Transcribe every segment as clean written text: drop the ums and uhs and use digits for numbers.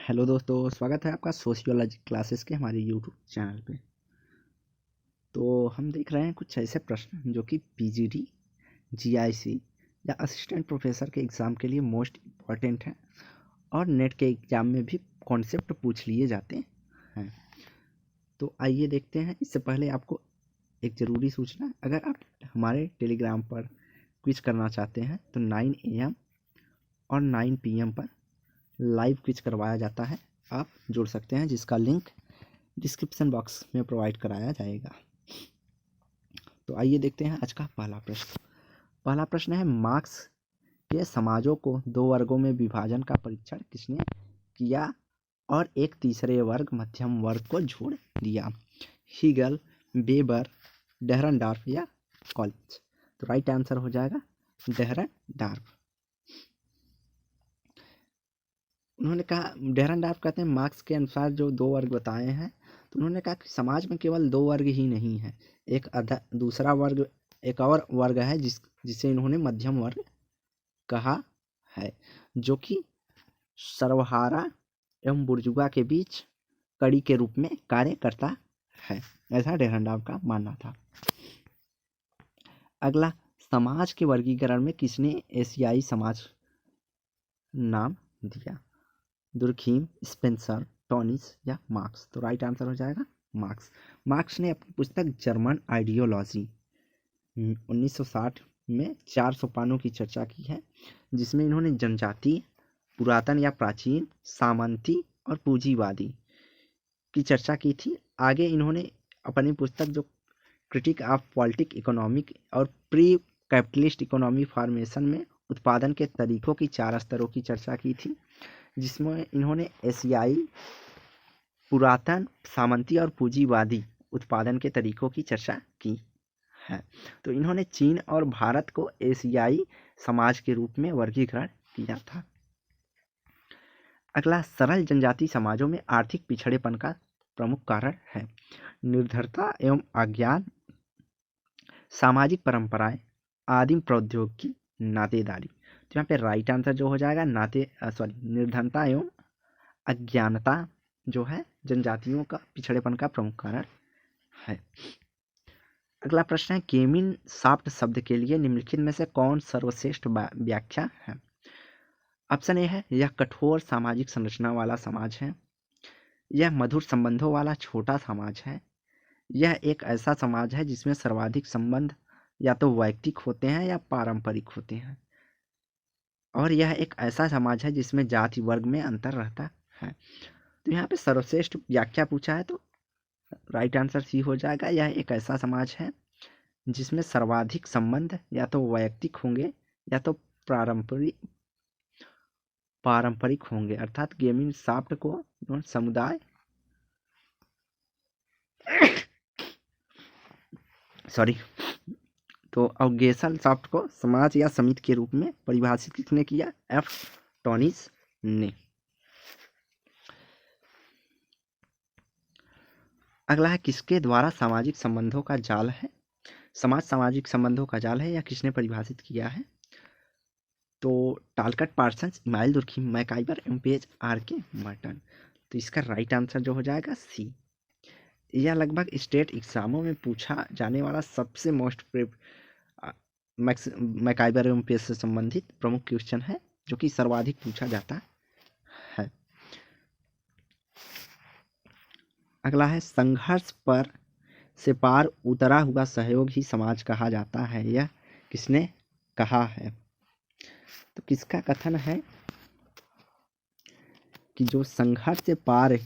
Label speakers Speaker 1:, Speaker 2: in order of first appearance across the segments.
Speaker 1: Hello दोस्तों, स्वागत है आपका सोशियोलॉजी क्लासेस के हमारे यूट्यूब चैनल पे। तो हम देख रहे हैं कुछ ऐसे प्रश्न जो कि पीजीडी, जीआईसी या असिस्टेंट प्रोफेसर के एग्ज़ाम के लिए मोस्ट इम्पॉर्टेंट हैं और नेट के एग्ज़ाम में भी कॉन्सेप्ट पूछ लिए जाते हैं। तो आइए देखते हैं। इससे पहले आपको एक ज़रूरी सूचना, अगर आप हमारे टेलीग्राम पर क्विज करना चाहते हैं तो 9 AM और 9 PM पर लाइव क्विज करवाया जाता है। आप जुड़ सकते हैं, जिसका लिंक डिस्क्रिप्शन बॉक्स में प्रोवाइड कराया जाएगा। तो आइए देखते हैं आज का पहला प्रश्न। पहला प्रश्न है, मार्क्स के समाजों को दो वर्गों में विभाजन का परीक्षण किसने किया और एक तीसरे वर्ग मध्यम वर्ग को जोड़ दिया? हीगल, वेबर, डेहरनडॉर्फ या कॉलिंस? तो राइट आंसर हो जाएगा डेहरनडॉर्फ। उन्होंने कहा, डेहरनडॉर्फ कहते हैं मार्क्स के अनुसार जो दो वर्ग बताए हैं, तो उन्होंने कहा कि समाज में केवल दो वर्ग ही नहीं है, एक दूसरा वर्ग, एक और वर्ग है जिसे इन्होंने मध्यम वर्ग कहा है, जो कि सर्वहारा एवं बुर्जुआ के बीच कड़ी के रूप में कार्य करता है, ऐसा डेहरनडॉर्फ का मानना था। अगला, समाज के वर्गीकरण में किसने एशियाई समाज नाम दिया? दुर्खीम, स्पेंसर, टॉनिस या मार्क्स? तो राइट आंसर हो जाएगा मार्क्स। मार्क्स ने अपनी पुस्तक जर्मन आइडियोलॉजी 1960 में 400 पानों की चर्चा की है, जिसमें इन्होंने जनजातीय, पुरातन या प्राचीन, सामंती और पूंजीवादी की चर्चा की थी। आगे इन्होंने अपनी पुस्तक जो क्रिटिक ऑफ पॉलिटिक इकोनॉमिक और प्री कैपिटलिस्ट इकोनॉमी फॉर्मेशन में उत्पादन के तरीकों की 4 स्तरों की चर्चा की थी, जिसमें इन्होंने एशियाई, पुरातन, सामंती और पूंजीवादी उत्पादन के तरीकों की चर्चा की है। तो इन्होंने चीन और भारत को एशियाई समाज के रूप में वर्गीकरण किया था। अगला, सरल जनजाति समाजों में आर्थिक पिछड़ेपन का प्रमुख कारण है निर्धरता एवं अज्ञान, सामाजिक परंपराएं, आदिम प्रौद्योगिकी, नातेदारी? तो यहाँ पे राइट आंसर जो हो जाएगा निर्धनता एवं अज्ञानता जो है जनजातियों का पिछड़ेपन का प्रमुख कारण है। अगला प्रश्न है, केमिन शाफ्ट शब्द के लिए निम्नलिखित में से कौन सर्वश्रेष्ठ व्याख्या है? ऑप्शन ए है, यह कठोर सामाजिक संरचना वाला समाज है, यह मधुर संबंधों वाला छोटा समाज है, यह एक ऐसा समाज है जिसमें सर्वाधिक संबंध या तो वैयक्तिक होते हैं या पारंपरिक होते हैं, और यह एक ऐसा समाज है जिसमें जाति वर्ग में अंतर रहता है। तो यहाँ पे सर्वश्रेष्ठ व्याख्या पूछा है, तो राइट आंसर सी हो जाएगा, यह एक ऐसा समाज है जिसमें सर्वाधिक संबंध या तो वैयक्तिक होंगे या तो पारंपरिक होंगे। अर्थात गेमिंग शाफ्ट को समुदाय तो अवगेशन शाफ्ट को समाज या समिति के रूप में परिभाषित किसने किया? एफ टॉनिस ने। अगला है, किसके द्वारा सामाजिक संबंधों का जाल है? समाज सामाजिक संबंधों का जाल है या किसने परिभाषित किया है? तो टालकट, पार्सन्स, इमाइल दुर्खीम, मैकाइबर एवं पेज, आर के मर्टन? तो इसका राइट आंसर जो हो जाएगा सी। यह लगभग स्टेट एग्जामों में पूछा जाने वाला सबसे मैकाइबर एवं पेज से संबंधित प्रमुख क्वेश्चन है, जो कि सर्वाधिक पूछा जाता है। अगला है, संघर्ष पर से पार उतरा हुआ सहयोग ही समाज कहा जाता है, यह किसने कहा है? तो किसका कथन है कि जो संघर्ष से पार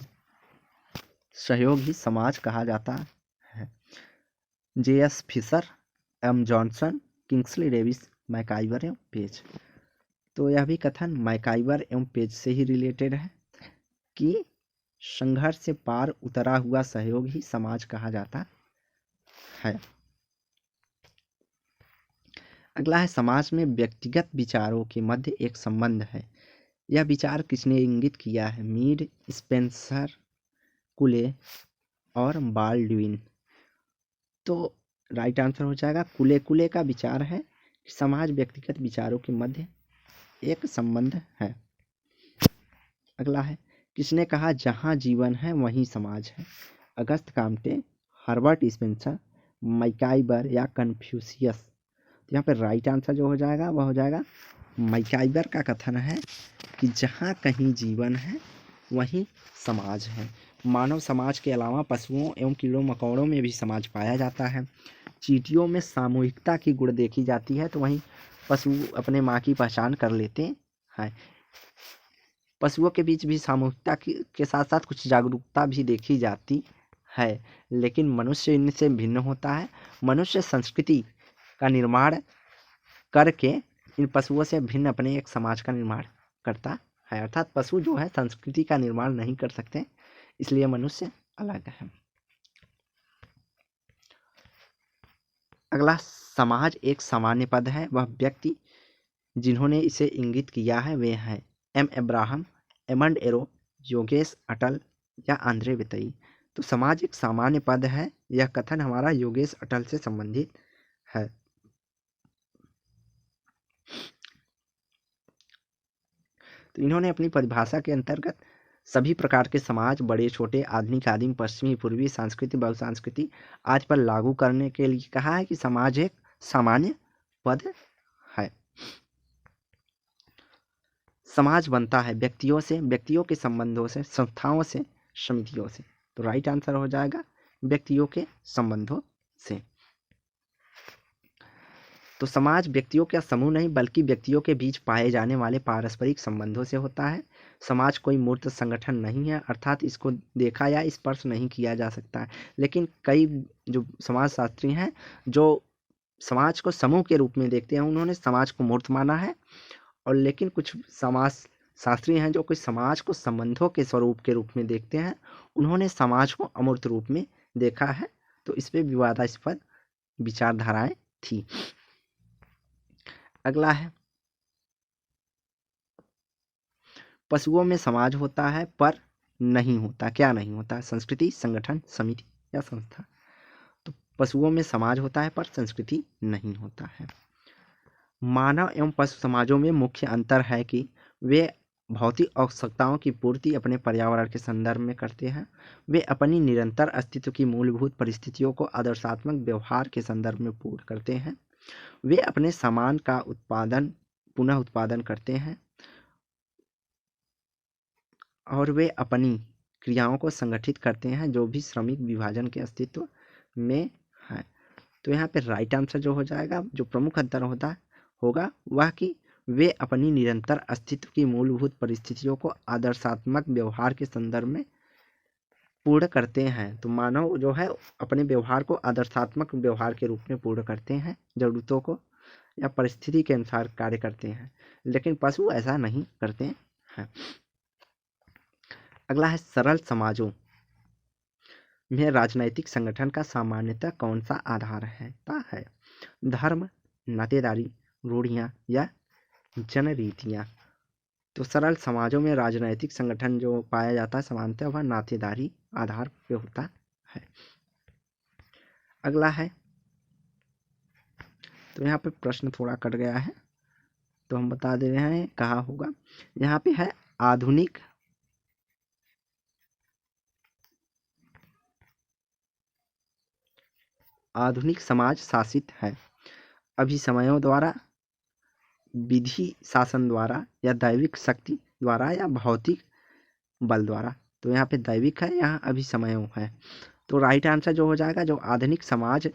Speaker 1: सहयोग ही समाज कहा जाता है? JS Fisher, M Johnson, Kingsley Davis, MacIver एवं पेज? तो यह भी कथन मैकाइबर एवं पेज से ही रिलेटेड है कि संघर्ष से पार उतरा हुआ सहयोग ही समाज कहा जाता है। अगला है, समाज में व्यक्तिगत विचारों के मध्य एक संबंध है, यह विचार किसने इंगित किया है? मीड, स्पेंसर, कुले और बाल्डविन? तो राइट आंसर हो जाएगा कुले का विचार है कि समाज व्यक्तिगत विचारों के मध्य एक संबंध है। अगला है, किसने कहा जहाँ जीवन है वहीं समाज है? अगस्त काम्टे, हर्बर्ट स्पेंसर, मैकाइबर या कन्फ्यूशियस? तो यहाँ पे राइट आंसर जो हो जाएगा वह हो जाएगा मैकाइबर का कथन है कि जहाँ कहीं जीवन है वहीं समाज है। मानव समाज के अलावा पशुओं एवं कीड़ों मकोड़ों में भी समाज पाया जाता है। चींटियों में सामूहिकता की गुण देखी जाती है, तो वहीं पशु अपने माँ की पहचान कर लेते हैं। पशुओं के बीच भी सामूहिकता के साथ साथ कुछ जागरूकता भी देखी जाती है, लेकिन मनुष्य इनसे भिन्न होता है। मनुष्य संस्कृति का निर्माण करके इन पशुओं से भिन्न अपने एक समाज का निर्माण करता है, अर्थात पशु जो है संस्कृति का निर्माण नहीं कर सकते, इसलिए मनुष्य अलग है। अगला, समाज एक सामान्य पद है, वह व्यक्ति जिन्होंने इसे इंगित किया है वे हैं एम अब्राहम, एमंड एरो, योगेश अटल या आंद्रे वितई? तो समाज एक सामान्य पद है, यह कथन हमारा योगेश अटल से संबंधित है। तो इन्होंने अपनी परिभाषा के अंतर्गत सभी प्रकार के समाज, बड़े छोटे, आधुनिक आदिम, पश्चिमी, पूर्वी, सांस्कृतिक, बहुसांस्कृतिक आदि पर लागू करने के लिए कहा है कि समाज एक सामान्य पद है। समाज बनता है व्यक्तियों से, व्यक्तियों के संबंधों से, संस्थाओं से, समितियों से। तो राइट आंसर हो जाएगा व्यक्तियों के संबंधों से। तो समाज व्यक्तियों का समूह नहीं बल्कि व्यक्तियों के बीच पाए जाने वाले पारस्परिक संबंधों से होता है। समाज कोई मूर्त संगठन नहीं है, अर्थात इसको देखा या स्पर्श नहीं किया जा सकता है। लेकिन कई जो समाजशास्त्री हैं जो समाज को समूह के रूप में देखते हैं, उन्होंने समाज को मूर्त माना है। और लेकिन कुछ समाज शास्त्री हैं जो कुछ समाज को संबंधों के स्वरूप के रूप में देखते हैं, उन्होंने समाज को अमूर्त रूप में देखा है। तो इस पे विवादास्पद विचारधाराएं थी। अगला है, पशुओं में समाज होता है पर नहीं होता, क्या नहीं होता? संस्कृति, संगठन, समिति या संस्था? तो पशुओं में समाज होता है पर संस्कृति नहीं होता है। मानव एवं पशु समाजों में मुख्य अंतर है कि वे भौतिक आवश्यकताओं की पूर्ति अपने पर्यावरण के संदर्भ में करते हैं। वे अपनी निरंतर अस्तित्व की मूलभूत परिस्थितियों को आदर्शात्मक व्यवहार के संदर्भ में पूर्ण करते हैं। वे अपने सामान का पुनः उत्पादन करते हैं और वे अपनी क्रियाओं को संगठित करते हैं जो भी श्रमिक विभाजन के अस्तित्व में है। तो यहाँ पे राइट आंसर जो हो जाएगा, जो प्रमुख अंतर होगा वह कि वे अपनी निरंतर अस्तित्व की मूलभूत परिस्थितियों को आदर्शात्मक व्यवहार के संदर्भ में पूर्ण करते हैं। तो मानव जो है अपने व्यवहार को आदर्शात्मक व्यवहार के रूप में पूर्ण करते हैं, जरूरतों को या परिस्थिति के अनुसार कार्य करते हैं, लेकिन पशु ऐसा नहीं करते हैं। अगला है, सरल समाजों में राजनैतिक संगठन का सामान्यतः कौन सा आधार है? धर्म, नातेदारी, रूढ़ियाँ या जनरीतियाँ? तो सरल समाजों में राजनैतिक संगठन जो पाया जाता है सामान्यतः वह नातेदारी आधार पे होता है। अगला है, तो यहाँ पे प्रश्न थोड़ा कट गया है तो हम बता दे रहे हैं कहाँ होगा। यहाँ पे है, आधुनिक समाज शासित है अभिसमयों द्वारा, विधि शासन द्वारा या दैविक शक्ति द्वारा या भौतिक बल द्वारा? तो यहाँ पे दैविक है, यहाँ अभिसमयों है। तो राइट आंसर जो हो जाएगा, जो आधुनिक समाज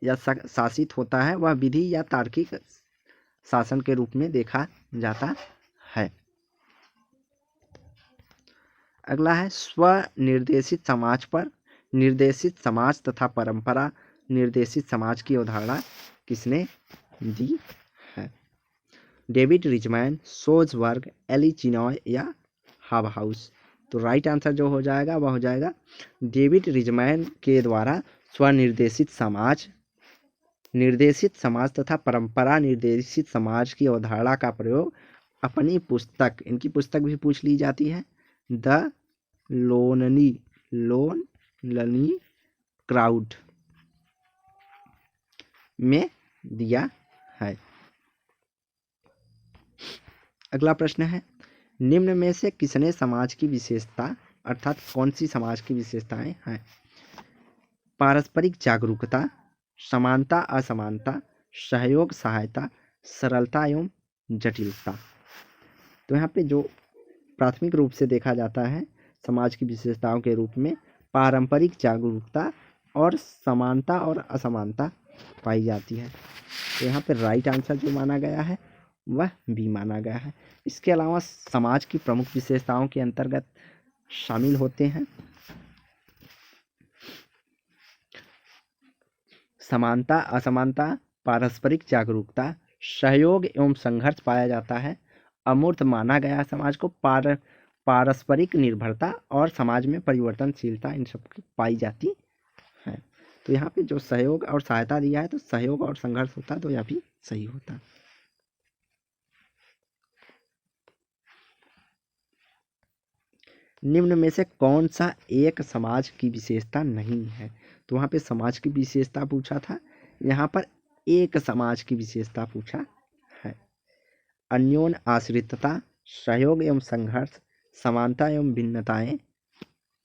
Speaker 1: या शासित होता है वह विधि या तार्किक शासन के रूप में देखा जाता है। अगला है, स्वनिर्देशित समाज पर निर्देशित समाज तथा परंपरा निर्देशित समाज की अवधारणा किसने दी है? डेविड रिचमैन, सोल्जबर्ग, एली चिनॉय या हाबहाउस? तो राइट आंसर जो हो जाएगा वह हो जाएगा डेविड रिचमैन के द्वारा स्वनिर्देशित समाज, निर्देशित समाज तथा परंपरा निर्देशित समाज की अवधारणा का प्रयोग अपनी पुस्तक, इनकी पुस्तक भी पूछ ली जाती है, द लोनली क्राउड में दिया है। अगला प्रश्न है, निम्न में से किसने समाज की विशेषता अर्थात कौन सी समाज की विशेषताएं हैं? पारस्परिक जागरूकता, समानता असमानता, सहयोग सहायता, सरलता एवं जटिलता। तो यहाँ पे जो प्राथमिक रूप से देखा जाता है समाज की विशेषताओं के रूप में पारंपरिक जागरूकता और समानता और असमानता पाई जाती है। तो यहाँ पे राइट आंसर जो माना गया है वह बी माना गया है। इसके अलावा समाज की प्रमुख विशेषताओं के अंतर्गत शामिल होते हैं समानता असमानता, पारस्परिक जागरूकता, सहयोग एवं संघर्ष पाया जाता है, अमूर्त माना गया समाज को, पारस्परिक निर्भरता और समाज में परिवर्तनशीलता इन सब की पाई जाती है। तो यहाँ पे जो सहयोग और सहायता दिया है तो सहयोग और संघर्ष होता तो यह भी सही होता। निम्न में से कौन सा एक समाज की विशेषता नहीं है? तो वहाँ पे समाज की विशेषता पूछा था, यहाँ पर एक समाज की विशेषता पूछा है। अन्योन्य आश्रितता, सहयोग एवं संघर्ष, समानता एवं भिन्नताएं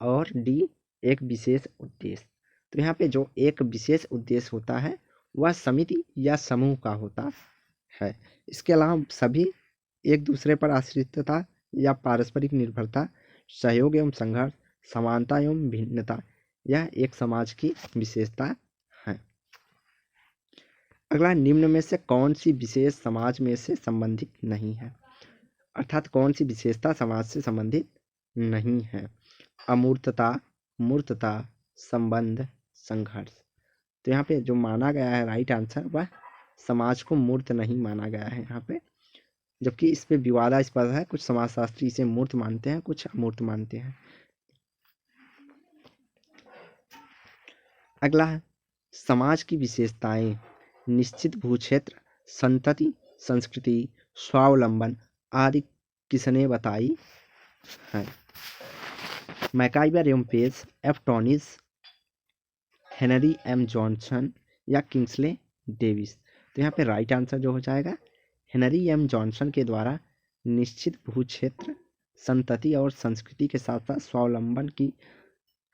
Speaker 1: और डी एक विशेष उद्देश्य। तो यहाँ पे जो एक विशेष उद्देश्य होता है वह समिति या समूह का होता है। इसके अलावा सभी एक दूसरे पर आश्रितता या पारस्परिक निर्भरता, सहयोग एवं संघर्ष, समानता एवं भिन्नता यह एक समाज की विशेषता है। अगला, निम्न में से कौन सी विशेष समाज में से संबंधित नहीं है? अर्थात कौन सी विशेषता समाज से संबंधित नहीं है? अमूर्तता, मूर्तता, संबंध, संघर्ष। तो यहाँ पे जो माना गया है राइट आंसर वह समाज को मूर्त नहीं माना गया है यहाँ पे, जबकि इस पे विवादास्पद है। कुछ समाजशास्त्री इसे मूर्त मानते हैं, कुछ अमूर्त मानते हैं। अगला है समाज की विशेषताएं निश्चित भूक्षेत्र, संतति, संस्कृति, स्वावलंबन आदि किसने बताई है? मैकाइवर एवं Page, F Tonnies, Henry M Johnson या किंग्सले डेविस। तो यहाँ पे राइट आंसर जो हो जाएगा हेनरी एम जॉनसन के द्वारा निश्चित भूक्षेत्र, संतति और संस्कृति के साथ साथ स्वावलंबन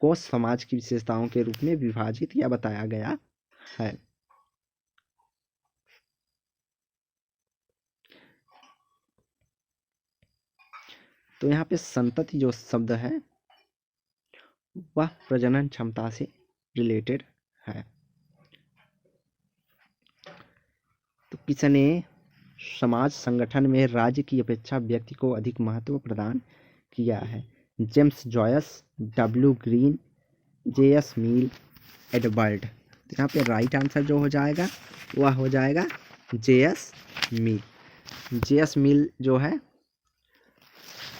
Speaker 1: को समाज की विशेषताओं के रूप में विभाजित या बताया गया है। तो यहाँ पे संतति जो शब्द है वह प्रजनन क्षमता से रिलेटेड है। तो किसने समाज संगठन में राज्य की अपेक्षा व्यक्ति को अधिक महत्व प्रदान किया है? James Joyce, W Green, J S. Mill, Edward. तो यहाँ पे राइट आंसर जो हो जाएगा वह हो जाएगा जे.एस. मिल। जे.एस. मिल जो है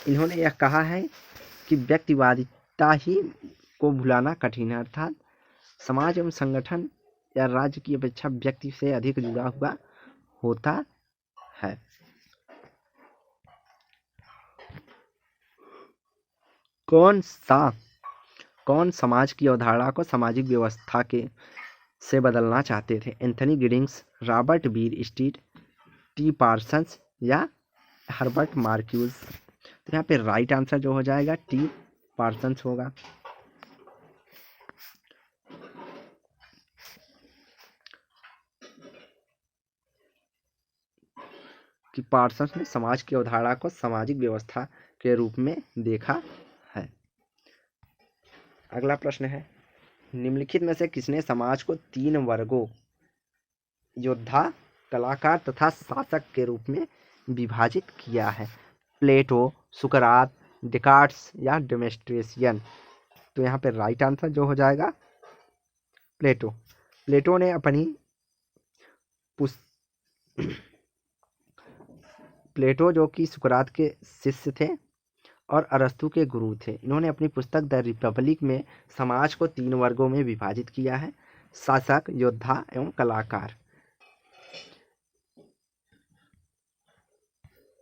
Speaker 1: इन्होंने यह कहा है कि व्यक्तिवादिता ही को भुलाना कठिन है, अर्थात समाज एवं संगठन या राज्य की अपेक्षा व्यक्ति से अधिक जुड़ा हुआ होता है। कौन समाज की अवधारणा को सामाजिक व्यवस्था के से बदलना चाहते थे? एंथनी गिडिंग्स, रॉबर्ट बीर स्टीड, टी पार्सन्स या हर्बर्ट मार्क्यूज। तो यहाँ पे राइट आंसर जो हो जाएगा टी पार्सन्स होगा। कि पार्सन्स ने समाज की अवधारणा को सामाजिक व्यवस्था के रूप में देखा है। अगला प्रश्न है निम्नलिखित में से किसने समाज को 3 वर्गों योद्धा, कलाकार तथा शासक के रूप में विभाजित किया है? प्लेटो, सुकरात, डेकार्ट्स या डेमोस्ट्रेशियन। तो यहाँ पे राइट आंसर जो हो जाएगा प्लेटो। प्लेटो ने अपनी प्लेटो जो कि सुकरात के शिष्य थे और अरस्तु के गुरु थे, इन्होंने अपनी पुस्तक द रिपब्लिक में समाज को 3 वर्गों में विभाजित किया है, शासक, योद्धा एवं कलाकार।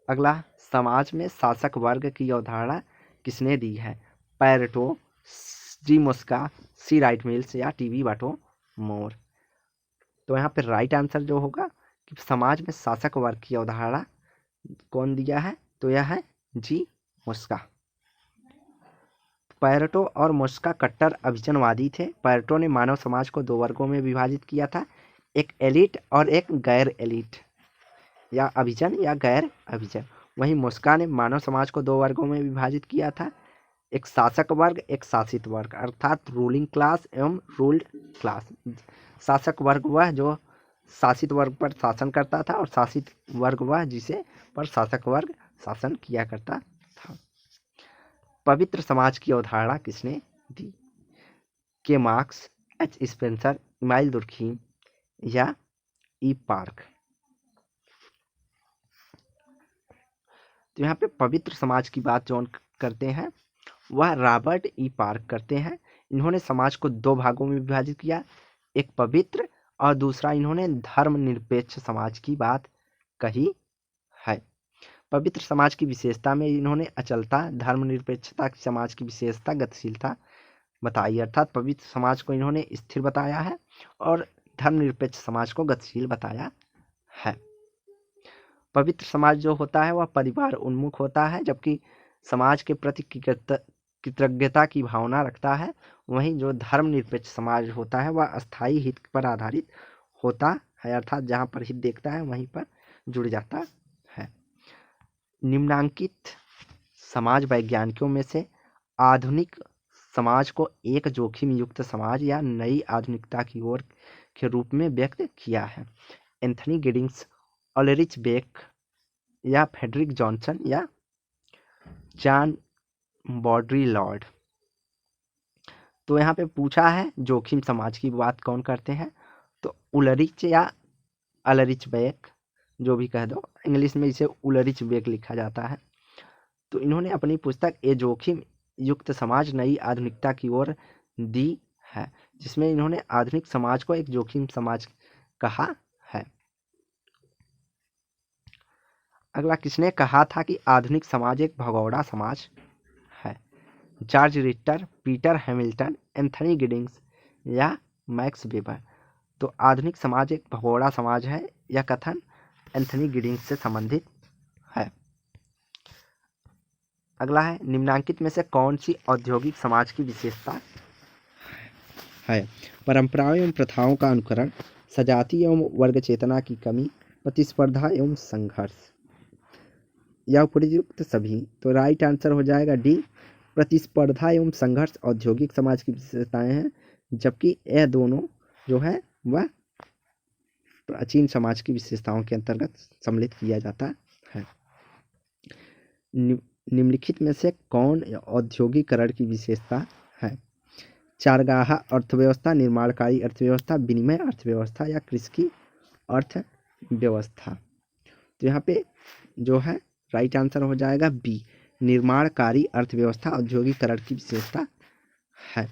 Speaker 1: अगला, समाज में शासक वर्ग की अवधारणा किसने दी है? पैरेटो, जी मुस्का, सी राइट मिल्स या टीवी बाटो मोर। तो यहाँ पे राइट आंसर जो होगा कि समाज में शासक वर्ग की अवधारणा कौन दिया है? तो यह है जी मुस्का। पैरेटो और मुस्का कट्टर अभिजनवादी थे। पैरेटो ने मानव समाज को दो वर्गों में विभाजित किया था, एक एलिट और एक गैर एलिट, या अभिजन या गैर अभिजन। वहीं मुस्का ने मानव समाज को दो वर्गों में विभाजित किया था, एक शासक वर्ग, एक शासित वर्ग, अर्थात रूलिंग क्लास एवं रूल्ड क्लास। शासक वर्ग वह जो शासित वर्ग पर शासन करता था, और शासित वर्ग वह जिसे पर शासक वर्ग शासन किया करता था। पवित्र समाज की अवधारणा किसने दी? के marks, H Spencer, email Durkheim या ई पार्क। तो यहाँ पे पवित्र समाज की बात जो करते हैं वह रॉबर्ट ई पार्क करते हैं। इन्होंने समाज को दो भागों में विभाजित किया, एक पवित्र और दूसरा इन्होंने धर्मनिरपेक्ष समाज की बात कही है। पवित्र समाज की विशेषता में इन्होंने अचलता, धर्मनिरपेक्षता की समाज की विशेषता गतिशीलता बताई, अर्थात पवित्र समाज को इन्होंने स्थिर बताया है और धर्मनिरपेक्ष समाज को गतिशील बताया है। पवित्र समाज जो होता है वह परिवार उन्मुख होता है, जबकि समाज के प्रति कृतज्ञता की भावना रखता है। वहीं जो धर्मनिरपेक्ष समाज होता है वह अस्थायी हित पर आधारित होता है, अर्थात जहाँ पर हित देखता है वहीं पर जुड़ जाता है। निम्नांकित समाज वैज्ञानिकों में से आधुनिक समाज को एक जोखिम युक्त समाज या नई आधुनिकता की ओर के रूप में व्यक्त किया है। एंथनी गिडिंग्स, ओलरिच बेक या फ्रेडरिक जॉनसन या जॉन बॉड्रीलॉर्ड। तो यहाँ पे पूछा है जोखिम समाज की बात कौन करते हैं, तो उलरिच या अलरिच बेक, जो भी कह दो, इंग्लिश में इसे उलरिच बेक लिखा जाता है। तो इन्होंने अपनी पुस्तक ए जोखिम युक्त समाज नई आधुनिकता की ओर दी है, जिसमें इन्होंने आधुनिक समाज को एक जोखिम समाज कहा है। अगला, किसने कहा था कि आधुनिक समाज एक भगोड़ा समाज है? George Ritter, Peter Hamilton, Anthony Giddings या मैक्स वेबर। तो आधुनिक समाज एक भगोड़ा समाज है, यह कथन एंथनी गिडिंग्स से संबंधित है। अगला है, निम्नांकित में से कौन सी औद्योगिक समाज की विशेषता है? परंपराओं एवं प्रथाओं का अनुकरण, सजातीय एवं वर्ग चेतना की कमी, प्रतिस्पर्धा एवं संघर्ष, या उपयुक्त सभी। तो राइट आंसर हो जाएगा डी, प्रतिस्पर्धा एवं संघर्ष औद्योगिक समाज की विशेषताएं हैं, जबकि यह दोनों जो है वह प्राचीन समाज की विशेषताओं के अंतर्गत सम्मिलित किया जाता है। निम्नलिखित में से कौन औद्योगिकरण की विशेषता है? चारगाह अर्थव्यवस्था, निर्माणकारी अर्थव्यवस्था, विनिमय अर्थव्यवस्था या कृषि अर्थव्यवस्था। तो यहाँ पे जो है राइट आंसर हो जाएगा बी, निर्माणकारी अर्थव्यवस्था औद्योगिकरण की विशेषता है।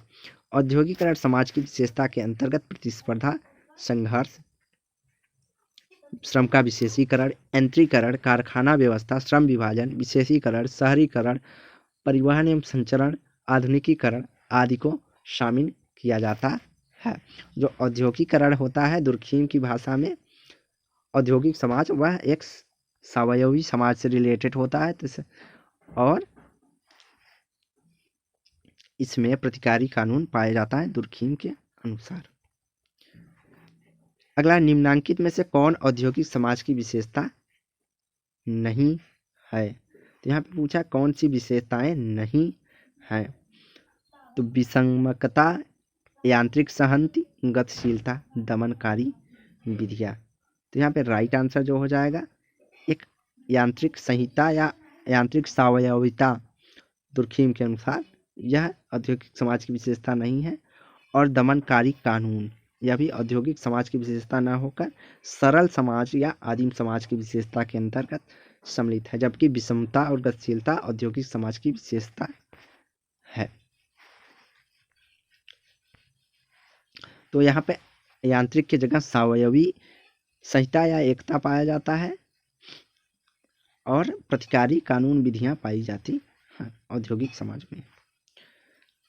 Speaker 1: औद्योगिकरण समाज की विशेषता के अंतर्गत प्रतिस्पर्धा, संघर्ष, श्रम का विशेषीकरण, यंत्रीकरण, कारखाना व्यवस्था, श्रम विभाजन, विशेषीकरण, शहरीकरण, परिवहन एवं संचरण, आधुनिकीकरण आदि को शामिल किया जाता है। जो औद्योगिकरण होता है दुर्खीम की भाषा में औद्योगिक समाज वह एक स्वावयवी समाज से रिलेटेड होता है, और इसमें प्रतिकारी कानून पाया जाता है दुर्खीम के अनुसार। अगला, निम्नांकित में से कौन औद्योगिक समाज की विशेषता नहीं है? तो यहाँ पे पूछा कौन सी विशेषताएं नहीं है। तो विसंगमता, यांत्रिक सहंति, गतिशीलता, दमनकारी विधियाँ। तो यहाँ पे राइट आंसर जो हो जाएगा एक यांत्रिक संहिता या यांत्रिक स्वावयविता दुर्खीम के अनुसार यह औद्योगिक समाज की विशेषता नहीं है, और दमनकारी कानून यह भी औद्योगिक समाज की विशेषता न होकर सरल समाज या आदिम समाज की विशेषता के अंतर्गत सम्मिलित है, जबकि विषमता और गतिशीलता औद्योगिक समाज की विशेषता है। तो यहाँ पे यांत्रिक की जगह स्वावयवी संहिता या एकता पाया जाता है, और प्रतिकारी कानून विधियां पाई जाती हैं औद्योगिक समाज में।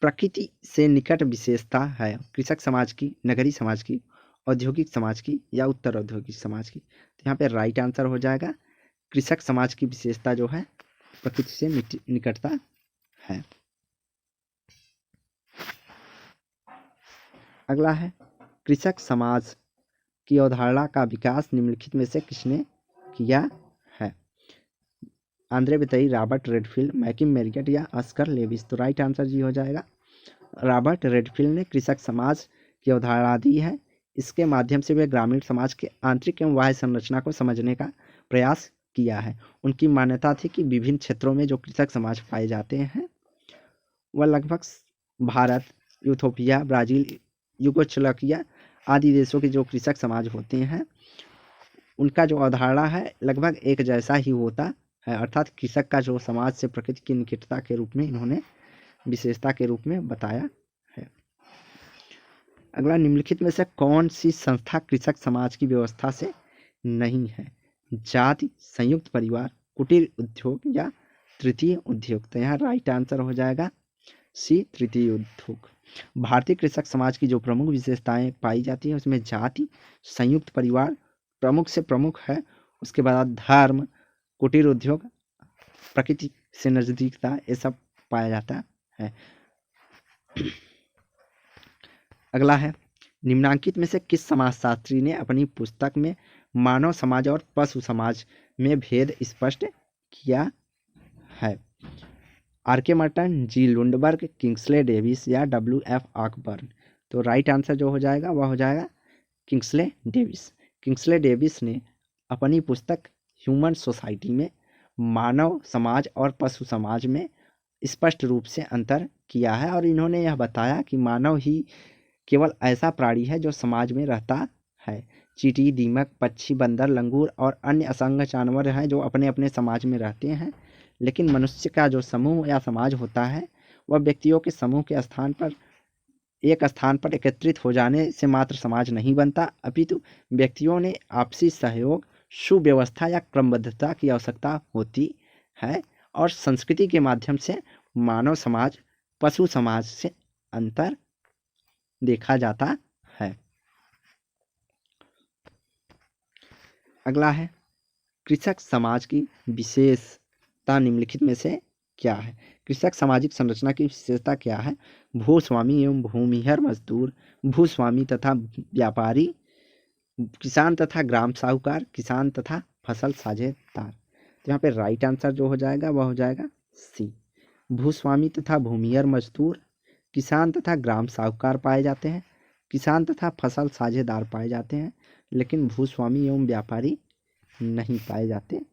Speaker 1: प्रकृति से निकट विशेषता है कृषक समाज की, नगरी समाज की, औद्योगिक समाज की या उत्तर औद्योगिक समाज की। तो यहाँ पे राइट आंसर हो जाएगा कृषक समाज की विशेषता जो है प्रकृति से निकटता है। अगला है कृषक समाज की अवधारणा का विकास निम्नलिखित में से किसने किया है? आंद्रे बेतई, रॉबर्ट रेडफील्ड, मैकिम मेरिकेट या ऑस्कर लेविस। तो राइट आंसर जी हो जाएगा रॉबर्ट रेडफील्ड ने कृषक समाज की अवधारणा दी है। इसके माध्यम से वे ग्रामीण समाज के आंतरिक एवं बाह्य संरचना को समझने का प्रयास किया है। उनकी मान्यता थी कि विभिन्न क्षेत्रों में जो कृषक समाज पाए जाते हैं वह लगभग भारत, यूथोपिया, ब्राज़ील, यूगोस्लाविया आदि देशों के जो कृषक समाज होते हैं उनका जो अवधारणा है लगभग एक जैसा ही होता है, अर्थात कृषक का जो समाज से प्रकृति की निकटता के रूप में इन्होंने विशेषता के रूप में बताया है। अगला, निम्नलिखित में से कौन सी संस्था कृषक समाज की व्यवस्था से नहीं है? जाति, संयुक्त परिवार, कुटीर उद्योग या तृतीय उद्योग। तो यहाँ राइट आंसर हो जाएगा सी, तृतीय उद्योग। भारतीय कृषक समाज की जो प्रमुख विशेषताएं पाई जाती हैं उसमें जाति, संयुक्त परिवार प्रमुख से प्रमुख है, उसके बाद धर्म, कुटीर उद्योग, प्रकृति से नजदीकता, ये सब पाया जाता है। अगला है, निम्नांकित में से किस समाजशास्त्री ने अपनी पुस्तक में मानव समाज और पशु समाज में भेद स्पष्ट किया है? आर.के. मर्टन, जी. लुंडबर्ग, किंग्सले डेविस या W.F. ऑकबर्न। तो राइट आंसर जो हो जाएगा वह हो जाएगा किंग्सले डेविस। किंग्सले डेविस ने अपनी पुस्तक ह्यूमन सोसाइटी में मानव समाज और पशु समाज में स्पष्ट रूप से अंतर किया है और इन्होंने यह बताया कि मानव ही केवल ऐसा प्राणी है जो समाज में रहता है। चींटी, दीमक, पक्षी, बंदर, लंगूर और अन्य असंख्य जानवर हैं जो अपने अपने समाज में रहते हैं, लेकिन मनुष्य का जो समूह या समाज होता है वह व्यक्तियों के समूह के एक स्थान पर एकत्रित हो जाने से मात्र समाज नहीं बनता, अपितु व्यक्तियों ने आपसी सहयोग, सुव्यवस्था या क्रमबद्धता की आवश्यकता होती है और संस्कृति के माध्यम से मानव समाज पशु समाज से अंतर देखा जाता है। अगला है, कृषक समाज की विशेषता निम्नलिखित में से क्या है? कृषक सामाजिक संरचना की विशेषता क्या है? भूस्वामी एवं भूमिहर मजदूर, भूस्वामी तथा व्यापारी, किसान तथा ग्राम साहूकार, किसान तथा फसल साझेदार। तो यहाँ पे राइट आंसर जो हो जाएगा वह हो जाएगा सी, भूस्वामी तथा भूमिहर मजदूर, किसान तथा ग्राम साहूकार पाए जाते हैं, किसान तथा फसल साझेदार पाए जाते हैं, लेकिन भूस्वामी एवं व्यापारी नहीं पाए जाते हैं।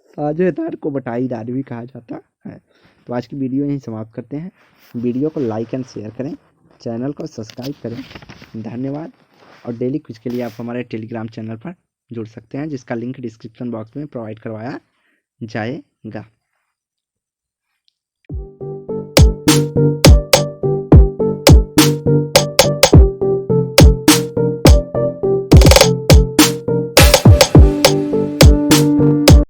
Speaker 1: साझेदार को बटाईदार भी कहा जाता है। तो आज की वीडियो यहीं समाप्त करते हैं। वीडियो को लाइक एंड शेयर करें, चैनल को सब्सक्राइब करें। धन्यवाद। और डेली क्विज के लिए आप हमारे टेलीग्राम चैनल पर जुड़ सकते हैं जिसका लिंक डिस्क्रिप्शन बॉक्स में प्रोवाइड करवाया जाएगा।